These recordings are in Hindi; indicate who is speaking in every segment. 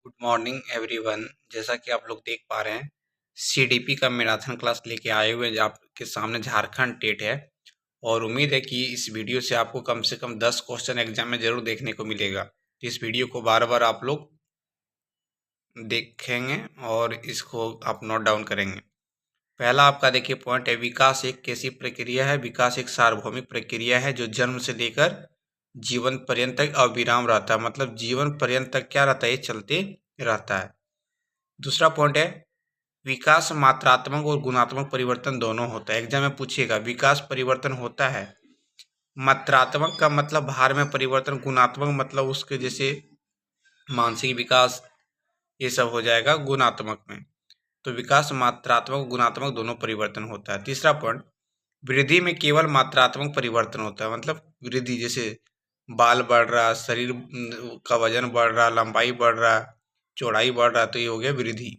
Speaker 1: Good morning everyone. जैसा कि आप लोग देख पा रहे हैं, सीडीपी का मैराथन क्लास लेके आए हुए हैं। आपके सामने झारखंड टेट है और उम्मीद है कि इस वीडियो से आपको कम से कम 10 क्वेश्चन एग्जाम में जरूर देखने को मिलेगा। तो इस वीडियो को बार बार आप लोग देखेंगे और इसको आप नोट डाउन करेंगे। पहला आपका देखिए पॉइंट है, विकास एक कैसी प्रक्रिया है। विकास एक सार्वभौमिक प्रक्रिया है जो जन्म से लेकर जीवन पर्यंत तक अविराम रहता है। मतलब जीवन पर्यंत तक क्या रहता है, ये चलते रहता है। दूसरा पॉइंट है, विकास मात्रात्मक और गुणात्मक परिवर्तन दोनों होता है। एग्जाम में पूछेगा विकास परिवर्तन होता है। मात्रात्मक का मतलब भार में परिवर्तन, गुणात्मक मतलब उसके जैसे मानसिक विकास, ये सब हो जाएगा गुणात्मक में। तो विकास मात्रात्मक गुणात्मक दोनों परिवर्तन होता है। तीसरा पॉइंट, वृद्धि में केवल मात्रात्मक परिवर्तन होता है। मतलब वृद्धि जैसे बाल बढ़ रहा, शरीर का वजन बढ़ रहा, लंबाई बढ़ रहा, चौड़ाई बढ़ रहा, तो ये हो गया वृद्धि।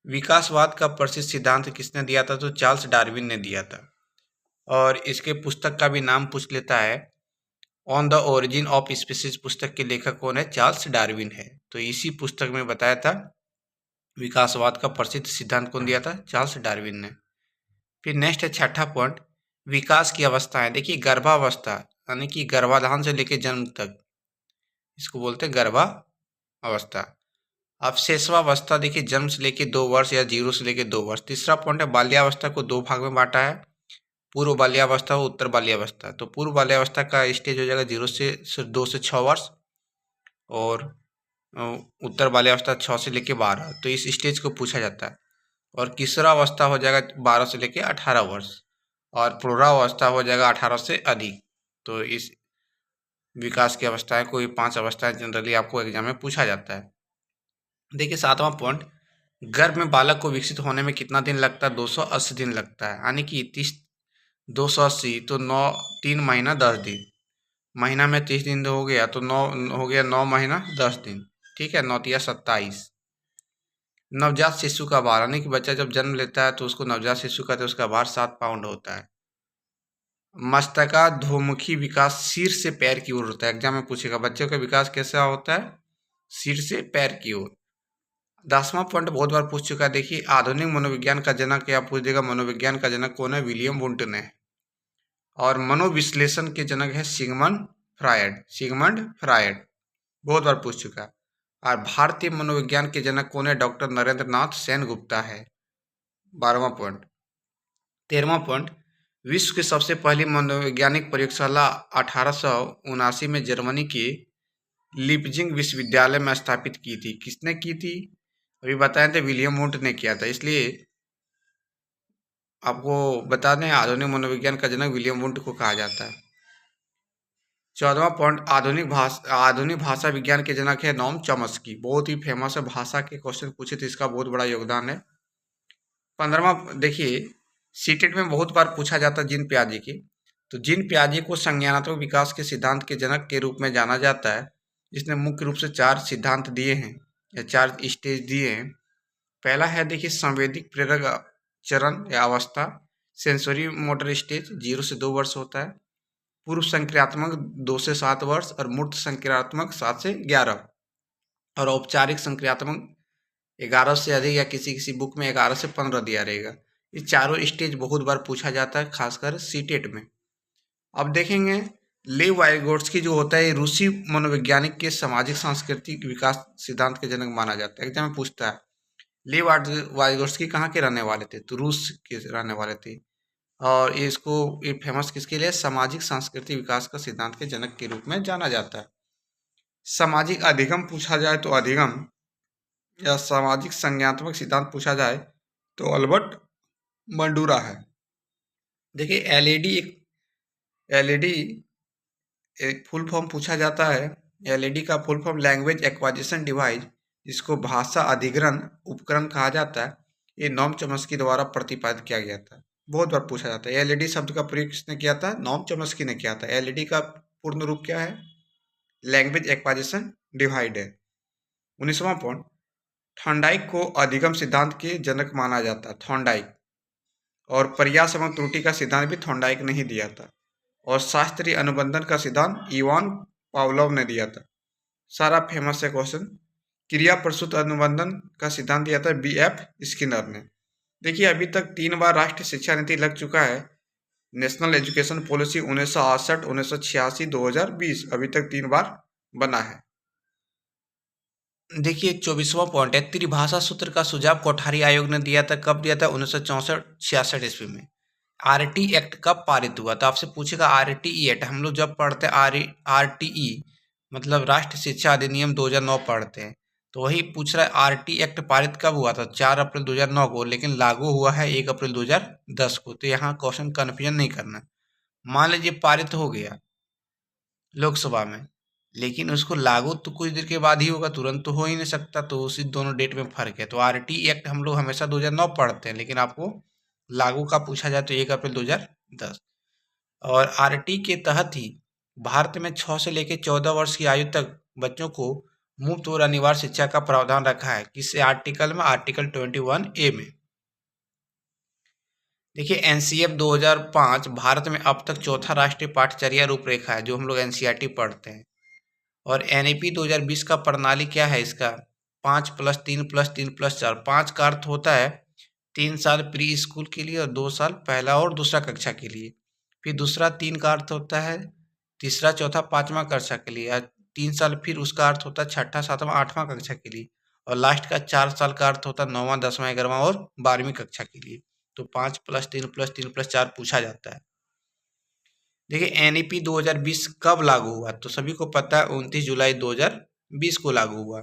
Speaker 1: विकासवाद का प्रसिद्ध सिद्धांत किसने दिया था? तो चार्ल्स डार्विन ने दिया था। और इसके पुस्तक का भी नाम पूछ लेता है। On the origin of species पुस्तक के लेखक कौन है? चार्ल्स डार्विन है। तो इसी पुस्तक में बताया था विकासवाद का प्रसिद्ध सिद्धांत कौन दिया था? चार्ल्स डार्विन ने। फिर नेक्स्ट है छठा पॉइंट, विकास की अवस्थाएं। देखिए गर्भावस्था यानी कि गर्भाधान से लेकर जन्म तक, इसको बोलते हैं गर्भावस्था। अब शेषवावस्था देखिए जन्म से लेकर 2 वर्ष या 0 से लेकर 2 वर्ष। तीसरा पॉइंट है, बाल्यावस्था को 2 भाग में बांटा है, पूर्व बाल्यावस्था और उत्तर बाल्यावस्था। तो पूर्व बाल्यावस्था का स्टेज हो जाएगा 2 से 6 वर्ष और उत्तर बाल्यावस्था 6 से लेकर 12। तो इस स्टेज को पूछा जाता है। और किशोरावस्था हो जाएगा 12 से लेकर 18 वर्ष और प्रौढ़ावस्था हो जाएगा 18 से अधिक। तो इस विकास की अवस्थाएं, कोई 5 अवस्थाएं जनरली आपको एग्जाम में पूछा जाता है। देखिए सातवां पॉइंट, गर्भ में बालक को विकसित होने में कितना दिन लगता है? 280 दिन लगता है। यानी कि 280 तो 3 महीना 10 दिन, महीना में 30 दिन हो गया तो 9 हो गया, 9 महीना 10 दिन। ठीक है, 9 या 27। नवजात शिशु का भार, यानी कि बच्चा जब जन्म लेता है तो उसको नवजात शिशु कहते हैं, उसका भार 7 पाउंड होता है। मस्तकाधोमुखी विकास सिर से पैर की ओर होता है। एग्जाम में पूछेगा बच्चों का विकास कैसा होता है? सिर से पैर की ओर। 10वां पॉइंट बहुत बार पूछ चुका है। देखिए आधुनिक मनोविज्ञान का जनक, या पूछ देगा मनोविज्ञान का जनक कौन है? विलियम वुंट ने। और मनोविश्लेषण के जनक है सिगमंड फ्रायड। सिगमंड फ्रायड बहुत बार पूछ चुका है। और भारतीय मनोविज्ञान के जनक कौन है? डॉक्टर नरेंद्र नाथ सेनगुप्ता है। 12वां पॉइंट। 13वां पॉइंट, विश्व की सबसे पहली मनोवैज्ञानिक प्रयोगशाला 1879 में जर्मनी के लिपजिंग विश्वविद्यालय में स्थापित की थी। किसने की थी? अभी बताए थे विलियम वुंट ने किया था। इसलिए आपको बता दें आधुनिक मनोविज्ञान का जनक विलियम वुंट को कहा जाता है। 14वां पॉइंट, आधुनिक भाषा विज्ञान के जनक है नोम चॉम्स्की। बहुत ही फेमस है, भाषा के क्वेश्चन पूछे तो इसका बहुत बड़ा योगदान है। 15वां देखिए, सीटेट में बहुत बार पूछा जाता है जीन पियाजे की। तो जीन पियाजे को संज्ञानात्मक विकास के सिद्धांत के जनक के रूप में जाना जाता है, जिसने मुख्य रूप से 4 सिद्धांत दिए हैं या 4 स्टेज दिए हैं। पहला है देखिए संवेदिक प्रेरक चरण या अवस्था, सेंसरी मोटर स्टेज 0 से 2 वर्ष होता है। पूर्व संक्रियात्मक 2 से 7 वर्ष और मूर्त संक्रियात्मक 7 से 11 और औपचारिक संक्रियात्मक 11 से अधिक, या किसी किसी बुक में 11 से 15 दिया रहेगा। ये चारों स्टेज बहुत बार पूछा जाता है, खासकर सीटेट में। अब देखेंगे लेव वाइगोट्स्की जो होता है, रूसी मनोवैज्ञानिक के सामाजिक सांस्कृतिक विकास सिद्धांत के जनक माना जाता है। एग्जाम में पूछता है लेव वाइगोट्स्की कहाँ के रहने वाले थे? तो रूस के रहने वाले थे। और ये फेमस किसके लिए? सामाजिक सांस्कृतिक विकास का सिद्धांत के जनक के रूप में जाना जाता है। सामाजिक अधिगम पूछा जाए तो अधिगम, या सामाजिक संज्ञानात्मक सिद्धांत पूछा जाए तो अल्बर्ट बंडूरा है। देखिए एलईडी एक फुल फॉर्म पूछा जाता है। एलईडी का full form language acquisition device, जिसको भाषा अधिग्रहण उपकरण कहा जाता है, ये नोम चॉम्स्की द्वारा प्रतिपादित किया गया था। बहुत बार पूछा जाता है। एलईडी शब्द का प्रयोग किसने किया था? नोम चॉम्स्की ने किया था। एलईडी का पूर्ण रूप क्या है? लैंग्वेज एक्वाजिशन डिवाइड है। 19वां पॉइंट, थॉर्नडाइक को अधिगम सिद्धांत के जनक माना जाता है। थॉर्नडाइक। और प्रयास एवं त्रुटि का सिद्धांत भी थॉर्नडाइक ने ही दिया था। और शास्त्रीय अनुबंधन का सिद्धांत इवान पावलोव ने दिया था। सारा फेमस है क्वेश्चन। क्रिया प्रसूत अनुबंधन का सिद्धांत दिया था BF स्किनर ने। देखिए अभी तक 3 बार राष्ट्रीय शिक्षा नीति लग चुका है। नेशनल एजुकेशन पॉलिसी 1968, 1986, 2020 अभी तक 3 बार बना है। देखिए 24वां पॉइंट है, त्रिभाषा सूत्र का सुझाव कोठारी आयोग ने दिया था। कब दिया था? 1964-66 ईस्वी में। RT एक्ट कब पारित हुआ? तो आपसे पूछेगा RTE एक्ट। हम लोग जब पढ़ते हैं RTE मतलब राष्ट्रीय शिक्षा अधिनियम 2009 पढ़ते हैं, तो वही पूछ रहा है RT एक्ट पारित कब हुआ था? 4 अप्रैल 2009 को, लेकिन लागू हुआ है 1 अप्रैल 2010 को। तो यहाँ क्वेश्चन कन्फ्यूजन नहीं करना। मान लीजिए पारित हो गया लोकसभा में, लेकिन उसको लागू तो कुछ देर के बाद ही होगा, तुरंत तो हो ही नहीं सकता। तो उसी दोनों डेट में फर्क है। तो RT एक्ट हम लोग हमेशा 2009 पढ़ते हैं, लेकिन आपको लागू का पूछा जाए तो 1 अप्रैल 2010। और RT के तहत ही भारत में 6 से लेकर 14 वर्ष की आयु तक बच्चों को मुफ्त और अनिवार्य शिक्षा का प्रावधान रखा है। किस आर्टिकल में? आर्टिकल 21A में। देखिए NCF 2005 भारत में अब तक चौथा राष्ट्रीय पाठ्यचर्या रूपरेखा है, जो हम लोग NCERT पढ़ते हैं। और NEP 2020 का प्रणाली क्या है इसका? 5+3+3+4। 5 का अर्थ होता है 3 साल प्री स्कूल के लिए और 2 साल पहला और दूसरा कक्षा के लिए। फिर दूसरा 3 का अर्थ होता है तीसरा, चौथा, पांचवा कक्षा के लिए। 3 साल फिर उसका अर्थ होता है छठा, सातवां, आठवां कक्षा के लिए। और लास्ट का 4 साल का अर्थ होता है 9वां, 10वां, 11वां और 12वीं कक्षा के लिए। तो 5+3+3+4 पूछा जाता है। देखिए NEP 2020 कब लागू हुआ? तो सभी को पता है 29 जुलाई 2020 को लागू हुआ।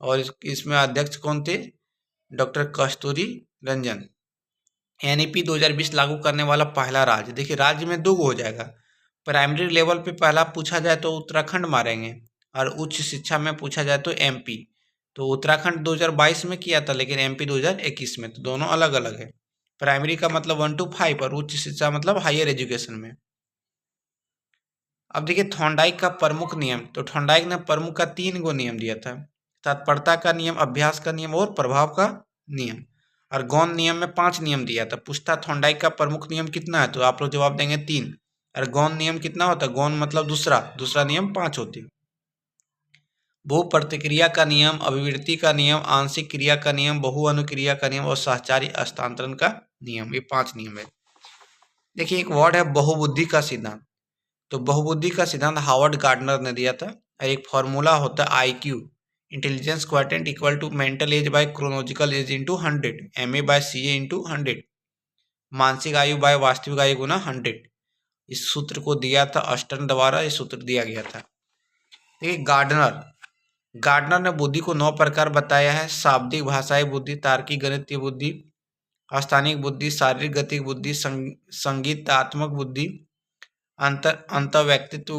Speaker 1: और इसमें अध्यक्ष कौन थे? डॉक्टर कस्तूरी रंजन। NEP 2020 लागू करने वाला पहला राज्य। देखिए राज्य में 2 हो जाएगा। प्राइमरी लेवल पे पहला पूछा जाए तो उत्तराखंड मारेंगे, और उच्च शिक्षा में पूछा जाए तो MP। तो उत्तराखंड 2022 में किया था, लेकिन MP 2021 में। तो दोनों अलग अलग है। प्राइमरी का मतलब 1 to 5 और उच्च शिक्षा मतलब हायर एजुकेशन में। अब देखिए थॉर्नडाइक का प्रमुख नियम। तो थॉर्नडाइक ने प्रमुख का 3 गो नियम दिया था। तत्परता का नियम, अभ्यास का नियम और प्रभाव का नियम। और गौण नियम में 5 नियम दिया था। पूछता थॉर्नडाइक का प्रमुख नियम कितना है? तो आप लोग जवाब देंगे 3। और गौण नियम कितना होता है? गौण मतलब दूसरा नियम 5 होते हैं। बहु प्रतिक्रिया का नियम, अभिवृत्ति का नियम, आंशिक क्रिया का नियम, बहु अनुक्रिया का नियम और सहचारी हस्तांतरण का नियम। ये 5 नियम है। देखिए एक वर्ड है बहुबुद्धि का सिद्धांत। तो बहुबुद्धि का सिद्धांत हार्वर्ड गार्डनर ने दिया था। और एक फॉर्मूला होता है IQ, intelligence quotient equal to mental age by chronological age into 100, MA/CA into 100, मानसिक आयु बाय वास्तविक आयु गुना 100। इस सूत्र को दिया था अस्टन द्वारा, ये सूत्र दिया गया था। देखिए गार्डनर ने बुद्धि को 9 प्रकार बताया है। शाब्दिक भाषाई बुद्धि, तार्किक गणितीय बुद्धि, स्थानिक बुद्धि, शारीरिक गतिक बुद्धि, संगीतात्मक बुद्धि, अंत व्यक्तित्व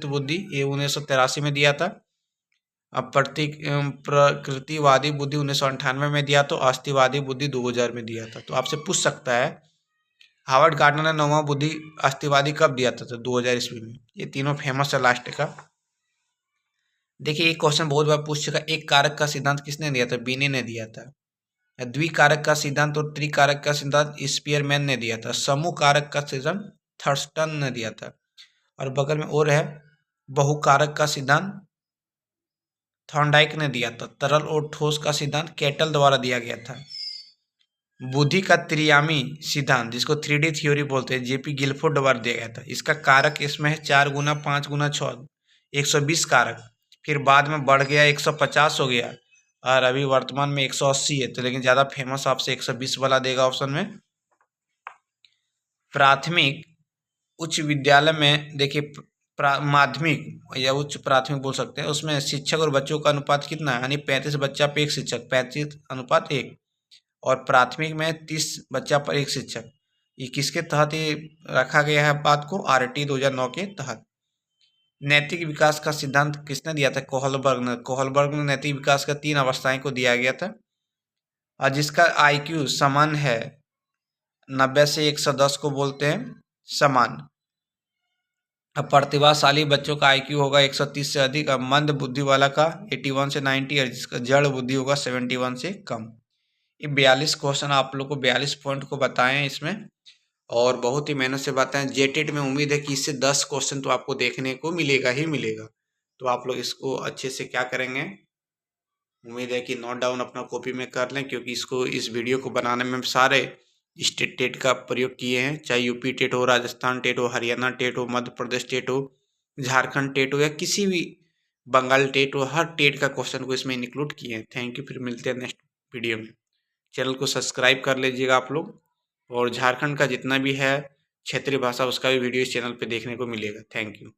Speaker 1: बुद्धि, ये 1983 में दिया था। अब प्रकृतिवादी बुद्धि 1998 में दिया, तो अस्तिवादी बुद्धि 2000 में दिया था। तो आपसे पूछ सकता है हार्वर्ड गार्डनर ने 9वां बुद्धि अस्तिवादी कब दिया था? तो 2000 ईस्वी में। ये तीनों फेमस है लास्ट का। देखिए एक क्वेश्चन बहुत बार पूछ चुका। एक कारक का सिद्धांत किसने दिया था? बिने ने दिया था। द्विकारक का सिद्धांत और त्रिकारक का सिद्धांत स्पीयरमैन ने दिया था। समूह कारक का सिद्धांत थर्स्टन ने दिया था। और बगल में और है बहुकारक का सिद्धांत थॉर्नडाइक ने दिया था। तरल और ठोस का सिद्धांत केटल द्वारा दिया गया था। बुद्धि का त्रियामी सिद्धांत, जिसको 3D थ्योरी बोलते हैं, JP गिलफोर्ड द्वारा दिया गया था। इसका कारक इसमें है 4 गुना 5 गुना 6, 120 कारक। फिर बाद में बढ़ गया 150 हो गया, और अभी वर्तमान में 180 है। तो लेकिन ज़्यादा फेमस आपसे 120 वाला देगा ऑप्शन में। प्राथमिक उच्च विद्यालय में देखिए माध्यमिक या उच्च प्राथमिक बोल सकते हैं, उसमें शिक्षक और बच्चों का अनुपात कितना है? यानी 35 बच्चा पे 1 शिक्षक, 35:1। और प्राथमिक में 30 बच्चा पर 1 शिक्षक। ये किसके तहत ये रखा गया है बात को? RT 2009 के तहत। नैतिक विकास का सिद्धांत किसने दिया था? कोहलबर्ग ने नैतिक विकास का 3 अवस्थाएं को दिया गया था। और जिसका IQ समान है 90 से 110 को बोलते हैं समान। अब प्रतिभाशाली बच्चों का IQ होगा 130 से अधिक। अब मंद बुद्धि वाला का 81 से 90, और जिसका जड़ बुद्धि होगा 71 से कम। ये 42 क्वेश्चन आप लोग को 42 पॉइंट को बताए हैं इसमें, और बहुत ही मेहनत से बताएं। जेटेट में उम्मीद है कि इससे 10 क्वेश्चन तो आपको देखने को मिलेगा ही मिलेगा। तो आप लोग इसको अच्छे से क्या करेंगे, उम्मीद है कि नोट डाउन अपना कॉपी में कर लें, क्योंकि इस वीडियो को बनाने में सारे स्टेट टेट का प्रयोग किए हैं, चाहे यूपी टेट हो, राजस्थान टेट हो, हरियाणा टेट हो, मध्य प्रदेश टेट हो, झारखंड टेट हो, या किसी भी बंगाल टेट हो, हर टेट का क्वेश्चन को इसमें इंक्लूड किए हैं। थैंक यू, फिर मिलते हैं नेक्स्ट वीडियो में। चैनल को सब्सक्राइब कर लीजिएगा आप लोग, और झारखंड का जितना भी है क्षेत्रीय भाषा उसका भी वीडियो इस चैनल पे देखने को मिलेगा। Thank you.